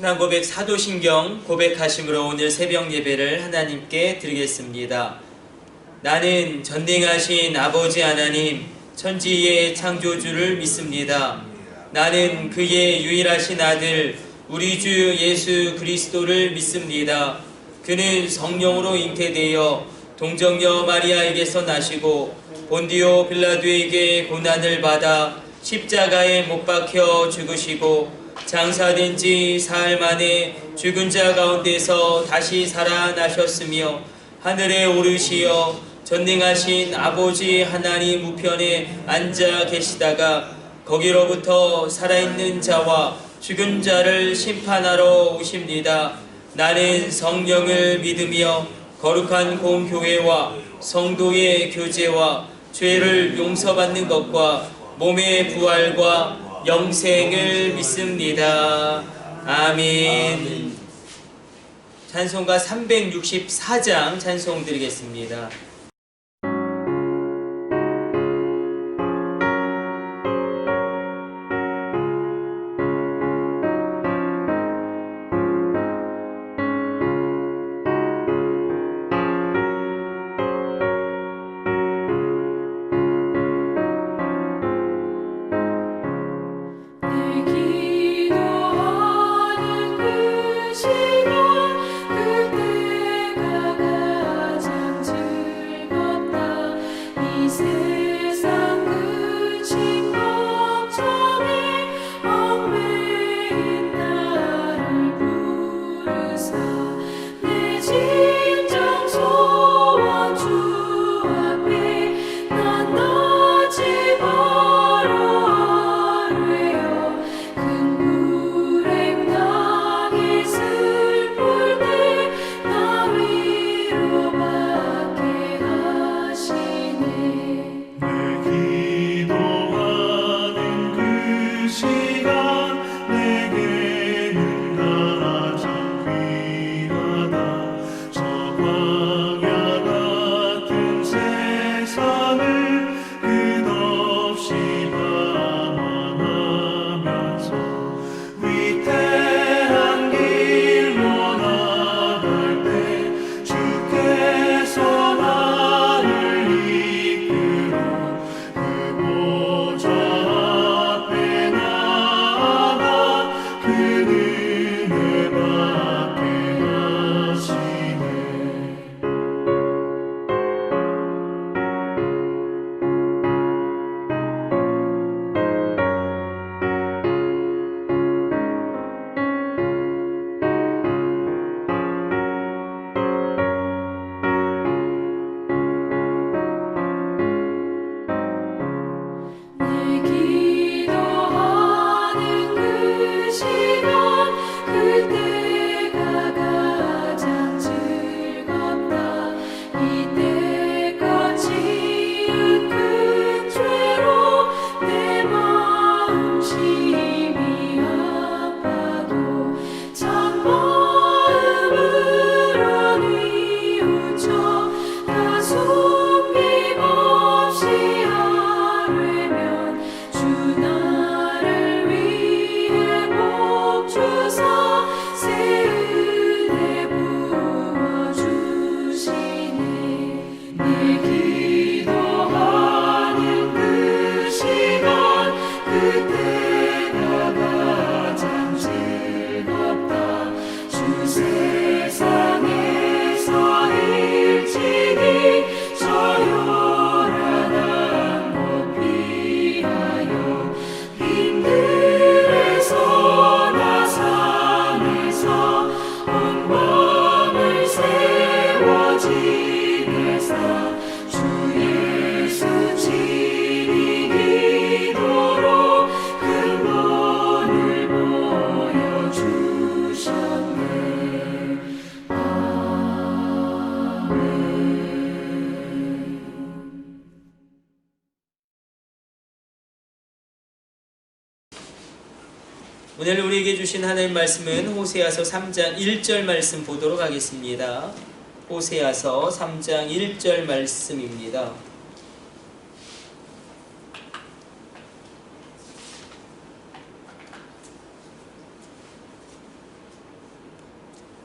신앙 고백 사도신경 고백하심으로 오늘 새벽 예배를 하나님께 드리겠습니다. 나는 전능하신 아버지 하나님 천지의 창조주를 믿습니다. 나는 그의 유일하신 아들 우리 주 예수 그리스도를 믿습니다. 그는 성령으로 잉태되어 동정녀 마리아에게서 나시고 본디오 빌라도에게 고난을 받아 십자가에 못 박혀 죽으시고 장사된 지 사흘 만에 죽은 자 가운데서 다시 살아나셨으며 하늘에 오르시어 전능하신 아버지 하나님 우편에 앉아 계시다가 거기로부터 살아있는 자와 죽은 자를 심판하러 오십니다. 나는 성령을 믿으며 거룩한 공교회와 성도의 교제와 죄를 용서받는 것과 몸의 부활과 영생을 믿습니다. 아멘. 찬송가 364장 찬송 드리겠습니다. 오늘 우리에게 주신 하나님 말씀은 호세아서 3장 1절 말씀 보도록 하겠습니다. 호세아서 3장 1절 말씀입니다.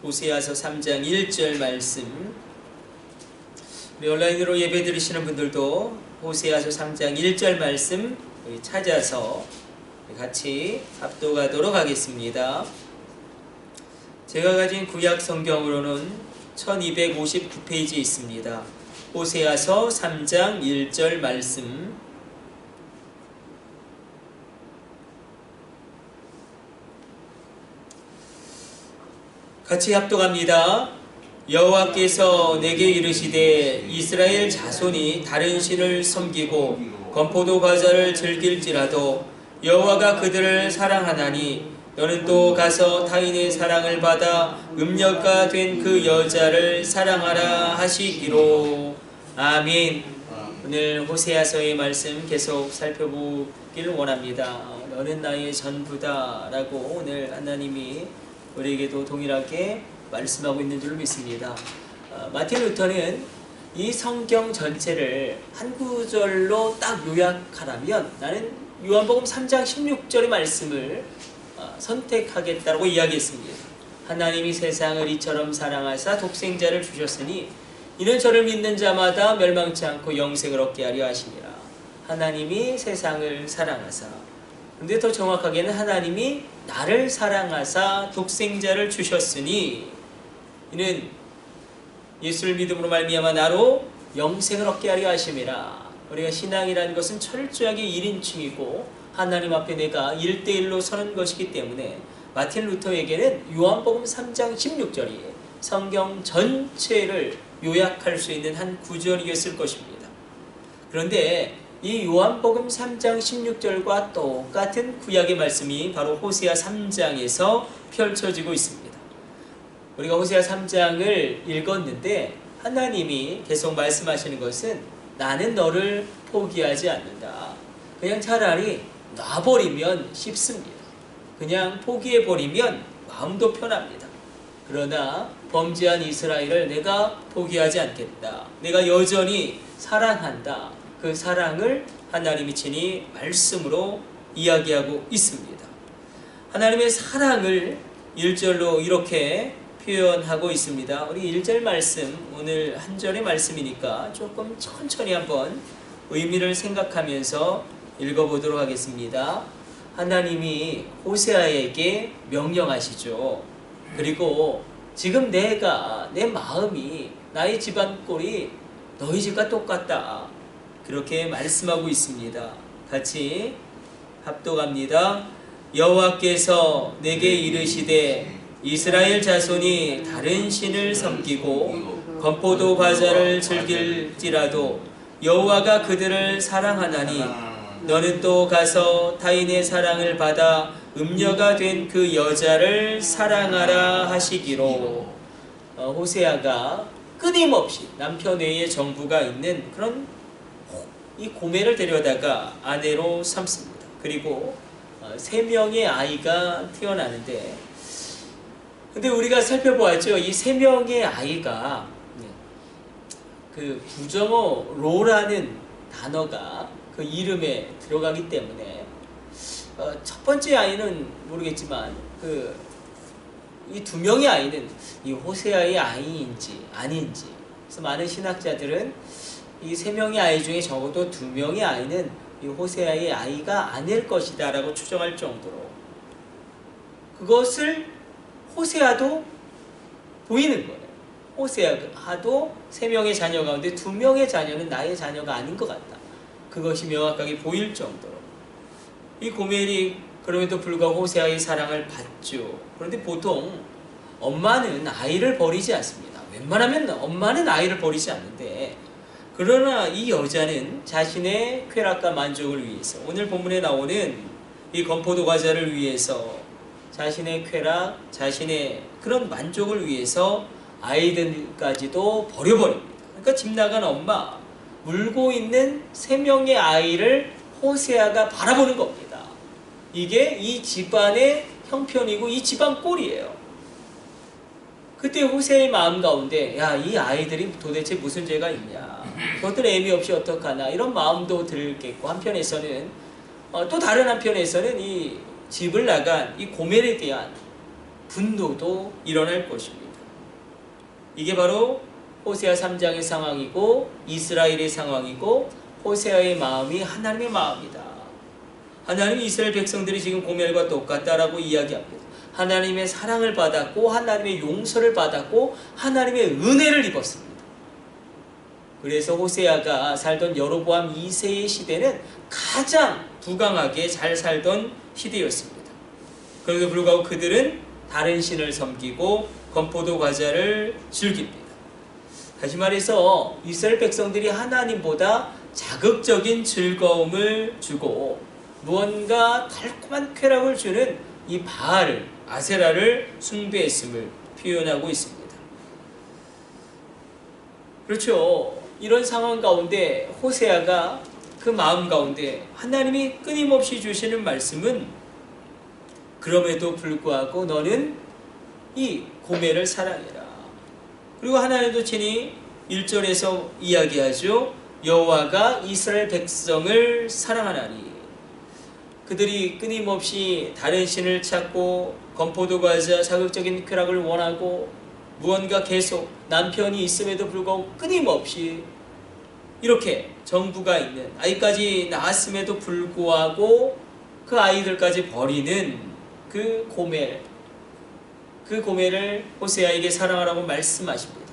호세아서 3장 1절 말씀. 우리 온라인으로 예배 드리시는 분들도 호세아서 3장 1절 말씀 찾아서 같이 합독하도록 하겠습니다. 제가 가진 구약 성경으로는 1259페이지에 있습니다. 호세아서 3장 1절 말씀. 같이 합독합니다. 여호와께서 내게 이르시되 이스라엘 자손이 다른 신을 섬기고 건포도 과자를 즐길지라도 여호와가 그들을 사랑하나니 너는 또 가서 타인의 사랑을 받아 음녀가 된 그 여자를 사랑하라 하시기로. 아멘. 오늘 호세아서의 말씀 계속 살펴보길 원합니다. 너는 나의 전부다 라고 오늘 하나님이 우리에게도 동일하게 말씀하고 있는 줄 믿습니다. 마틴 루터는 이 성경 전체를 한 구절로 딱 요약하라면 나는 요한복음 3장 16절의 말씀을 선택하겠다고 이야기했습니다. 하나님이 세상을 이처럼 사랑하사 독생자를 주셨으니 이는 저를 믿는 자마다 멸망치 않고 영생을 얻게 하려 하심이라. 하나님이 세상을 사랑하사, 근데 더 정확하게는 하나님이 나를 사랑하사 독생자를 주셨으니 이는 예수를 믿음으로 말미암아 나로 영생을 얻게 하려 하심이라. 우리가 신앙이라는 것은 철저하게 1인칭이고 하나님 앞에 내가 1대1로 서는 것이기 때문에 마틴 루터에게는 요한복음 3장 16절이 성경 전체를 요약할 수 있는 한 구절이었을 것입니다. 그런데 이 요한복음 3장 16절과 똑같은 구약의 말씀이 바로 호세아 3장에서 펼쳐지고 있습니다. 우리가 호세아 3장을 읽었는데 하나님이 계속 말씀하시는 것은 나는 너를 포기하지 않는다. 그냥 차라리 놔버리면 쉽습니다. 그냥 포기해버리면 마음도 편합니다. 그러나 범죄한 이스라엘을 내가 포기하지 않겠다. 내가 여전히 사랑한다. 그 사랑을 하나님이 친히 말씀으로 이야기하고 있습니다. 하나님의 사랑을 1절로 이렇게 표현하고 있습니다. 우리 1절 말씀, 오늘 한 절의 말씀이니까 조금 천천히 한번 의미를 생각하면서 읽어보도록 하겠습니다. 하나님이 호세아에게 명령하시죠. 그리고 지금 내 마음이, 나의 집안 꼴이 너희 집과 똑같다. 그렇게 말씀하고 있습니다. 같이 합독합니다. 여호와께서 내게 이르시되 이스라엘 자손이 다른 신을 섬기고 건포도 과자를 즐길지라도 여호와가 그들을 사랑하나니 너는 또 가서 타인의 사랑을 받아 음녀가 된 그 여자를 사랑하라 하시기로. 호세아가 끊임없이 남편 외에 정부가 있는 그런 이 고멜을 데려다가 아내로 삼습니다. 그리고 3명의 아이가 태어나는데, 근데 우리가 살펴보았죠. 이 3명의 아이가 그 부정어 로라는 단어가 그 이름에 들어가기 때문에 첫 번째 아이는 모르겠지만 이 2명의 아이는 이 호세아의 아이인지 아닌지, 그래서 많은 신학자들은 이 3명의 아이 중에 적어도 2명의 아이는 이 호세아의 아이가 아닐 것이다 라고 추정할 정도로 그것을 호세아도 보이는 거예요. 호세아도 3명의 자녀 가운데 2명의 자녀는 나의 자녀가 아닌 것 같다. 그것이 명확하게 보일 정도로 이 고멜이 그럼에도 불구하고 호세아의 사랑을 받죠. 그런데 보통 엄마는 아이를 버리지 않습니다. 웬만하면 엄마는 아이를 버리지 않는데, 그러나 이 여자는 자신의 쾌락과 만족을 위해서, 오늘 본문에 나오는 이 건포도 과자를 위해서 자신의 쾌락, 자신의 그런 만족을 위해서 아이들까지도 버려버립니다. 그러니까 집 나간 엄마, 물고 있는 3명의 아이를 호세아가 바라보는 겁니다. 이게 이 집안의 형편이고 이 집안 꼴이에요. 그때 호세아의 마음 가운데 이 아이들이 도대체 무슨 죄가 있냐, 그것들 애미 없이 어떡하나, 이런 마음도 들겠고, 한편에서는 또 다른 한편에서는 이 집을 나간 이 고멜에 대한 분노도 일어날 것입니다. 이게 바로 호세아 3장의 상황이고 이스라엘의 상황이고 호세아의 마음이 하나님의 마음이다. 하나님이 이스라엘 백성들이 지금 고멜과 똑같다라고 이야기합니다. 하나님의 사랑을 받았고 하나님의 용서를 받았고 하나님의 은혜를 입었습니다. 그래서 호세아가 살던 여로보암 2세의 시대는 가장 부강하게 잘 살던 시대였습니다. 그럼에도 불구하고 그들은 다른 신을 섬기고 건포도 과자를 즐깁니다. 다시 말해서 이스라엘 백성들이 하나님보다 자극적인 즐거움을 주고 무언가 달콤한 쾌락을 주는 이 바알을, 아세라를 숭배했음을 표현하고 있습니다. 그렇죠. 이런 상황 가운데 호세아가 그 마음 가운데 하나님이 끊임없이 주시는 말씀은 그럼에도 불구하고 너는 이 고멜을 사랑해라. 그리고 하나님도 친히 1절에서 이야기하죠. 여호와가 이스라엘 백성을 사랑하나니 그들이 끊임없이 다른 신을 찾고 건포도 과자 자극적인 쾌락을 원하고 무언가 계속 남편이 있음에도 불구하고 끊임없이 이렇게 정부가 있는 아이까지 낳았음에도 불구하고 그 아이들까지 버리는 그 고멜을 호세아에게 사랑하라고 말씀하십니다.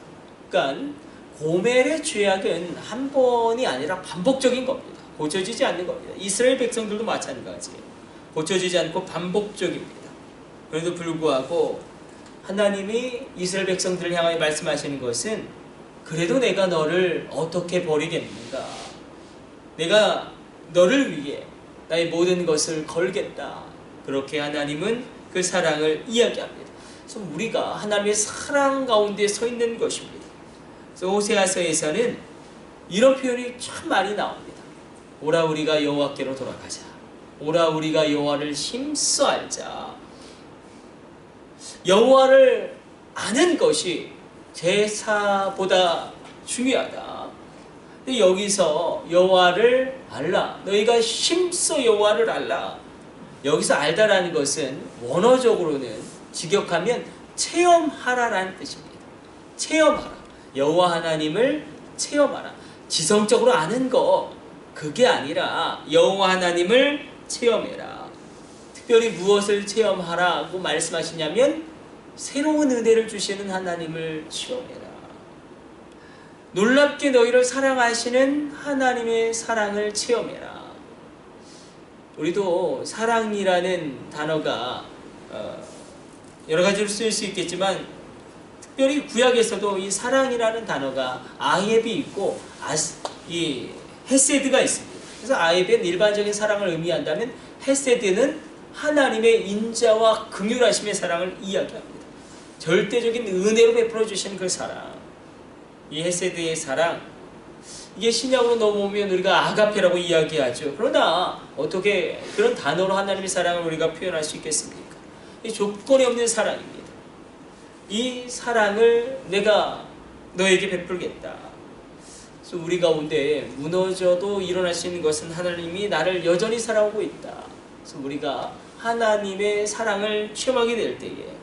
그러니까 고멜의 죄악은 한 번이 아니라 반복적인 겁니다. 고쳐지지 않는 겁니다. 이스라엘 백성들도 마찬가지예요. 고쳐지지 않고 반복적입니다. 그래도 불구하고 하나님이 이스라엘 백성들을 향하여 말씀하시는 것은 그래도 내가 너를 어떻게 버리겠는가? 내가 너를 위해 나의 모든 것을 걸겠다. 그렇게 하나님은 그 사랑을 이야기합니다. 그래서 우리가 하나님의 사랑 가운데 서 있는 것입니다. 그래서 호세아서에서는 이런 표현이 참 많이 나옵니다. 오라 우리가 여호와께로 돌아가자. 오라 우리가 여호와를 힘써 알자. 여호와를 아는 것이 제사보다 중요하다. 근데 여기서 여호와를 알라. 너희가 힘써 여호와를 알라. 여기서 알다라는 것은 원어적으로는 직역하면 체험하라라는 뜻입니다. 체험하라. 여호와 하나님을 체험하라. 지성적으로 아는 거 그게 아니라 여호와 하나님을 체험해라. 특별히 무엇을 체험하라고 말씀하시냐면 새로운 은혜를 주시는 하나님을 체험해라. 놀랍게 너희를 사랑하시는 하나님의 사랑을 체험해라. 우리도 사랑이라는 단어가 여러 가지로 쓰일 수 있겠지만 특별히 구약에서도 이 사랑이라는 단어가 아엡이 있고 이 헤세드가 있습니다. 그래서 아엡은 일반적인 사랑을 의미한다면 헤세드는 하나님의 인자와 긍휼하심의 사랑을 이야기합니다. 절대적인 은혜로 베풀어 주시는 그 사랑, 이 헤세드의 사랑, 이게 신약으로 넘어오면 우리가 아가페라고 이야기하죠. 그러나 어떻게 그런 단어로 하나님의 사랑을 우리가 표현할 수 있겠습니까? 이 조건이 없는 사랑입니다. 이 사랑을 내가 너에게 베풀겠다. 그래서 우리 가운데 무너져도 일어날 수 있는 것은 하나님이 나를 여전히 사랑하고 있다. 그래서 우리가 하나님의 사랑을 체험하게 될 때에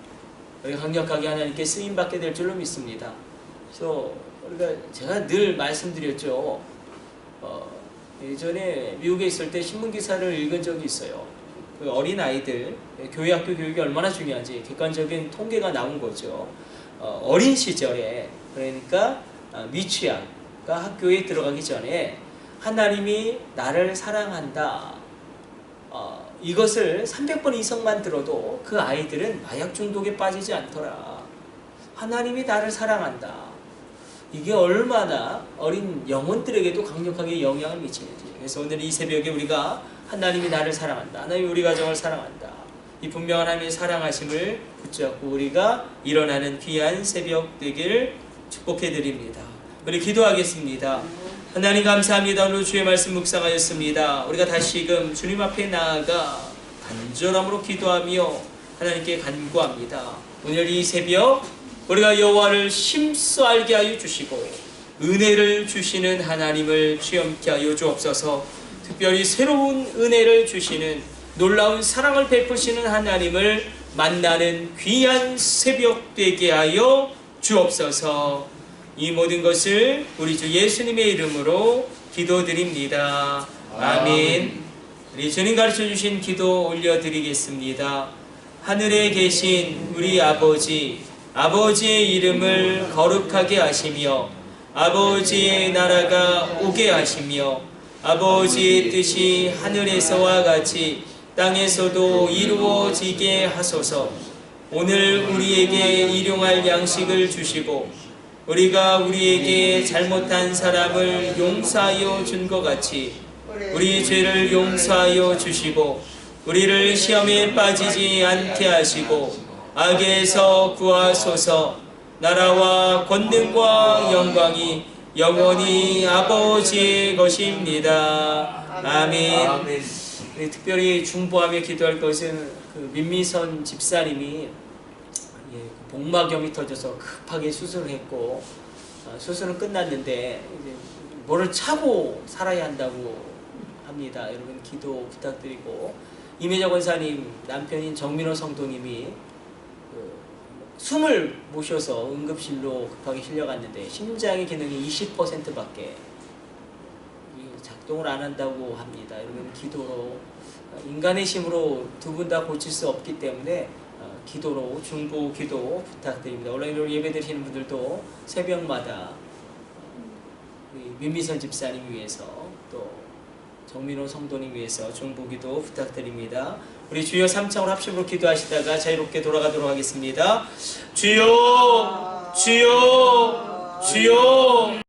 우리가 강력하게 하나님께 쓰임받게 될 줄로 믿습니다. 그래서 제가 늘 말씀드렸죠. 예전에 미국에 있을 때 신문기사를 읽은 적이 있어요. 그 어린 아이들 교회 학교 교육이 얼마나 중요한지 객관적인 통계가 나온 거죠. 어린 시절에 그러니까 미취학 학교에 들어가기 전에 하나님이 나를 사랑한다. 이것을 300번 이상만 들어도 그 아이들은 마약 중독에 빠지지 않더라. 하나님이 나를 사랑한다. 이게 얼마나 어린 영혼들에게도 강력하게 영향을 미치는지. 그래서 오늘 이 새벽에 우리가 하나님이 나를 사랑한다. 하나님이 우리 가정을 사랑한다. 이 분명한 하나님의 사랑하심을 붙잡고 우리가 일어나는 귀한 새벽 되기를 축복해 드립니다. 우리 기도하겠습니다. 하나님 감사합니다. 오늘 주의 말씀 묵상하였습니다. 우리가 다시금 주님 앞에 나아가 간절함으로 기도하며 하나님께 간구합니다. 오늘 이 새벽 우리가 여호와를 힘써 알게 하여 주시고 은혜를 주시는 하나님을 체험케 하여 주옵소서. 특별히 새로운 은혜를 주시는 놀라운 사랑을 베푸시는 하나님을 만나는 귀한 새벽 되게 하여 주옵소서. 이 모든 것을 우리 주 예수님의 이름으로 기도드립니다. 아멘. 우리 주님 가르쳐 주신 기도 올려드리겠습니다. 하늘에 계신 우리 아버지, 아버지의 이름을 거룩하게 하시며 아버지의 나라가 오게 하시며 아버지의 뜻이 하늘에서와 같이 땅에서도 이루어지게 하소서. 오늘 우리에게 일용할 양식을 주시고 우리가 우리에게 잘못한 사람을 용서하여 준 것 같이 우리 죄를 용서하여 주시고 우리를 시험에 빠지지 않게 하시고 악에서 구하소서. 나라와 권능과 영광이 영원히 아버지의 것입니다. 아멘. 특별히 중보하며 기도할 것은 그 민미선 집사님이 복막염이 터져서 급하게 수술을 했고 수술은 끝났는데 이제 뭐를 차고 살아야 한다고 합니다. 여러분 기도 부탁드리고, 임혜자 권사님 남편인 정민호 성도님이 숨을 모셔서 응급실로 급하게 실려갔는데 심장의 기능이 20%밖에 작동을 안 한다고 합니다. 여러분 기도로, 인간의 힘으로 두 분 다 고칠 수 없기 때문에 기도로 중보 기도 부탁드립니다. 온라인으로 예배 드리시는 분들도 새벽마다 민미선 집사님 위해서 또 정민호 성도님 위해서 중보 기도 부탁드립니다. 우리 주여 3창으로 합심으로 기도하시다가 자유롭게 돌아가도록 하겠습니다. 주여, 주여, 주여.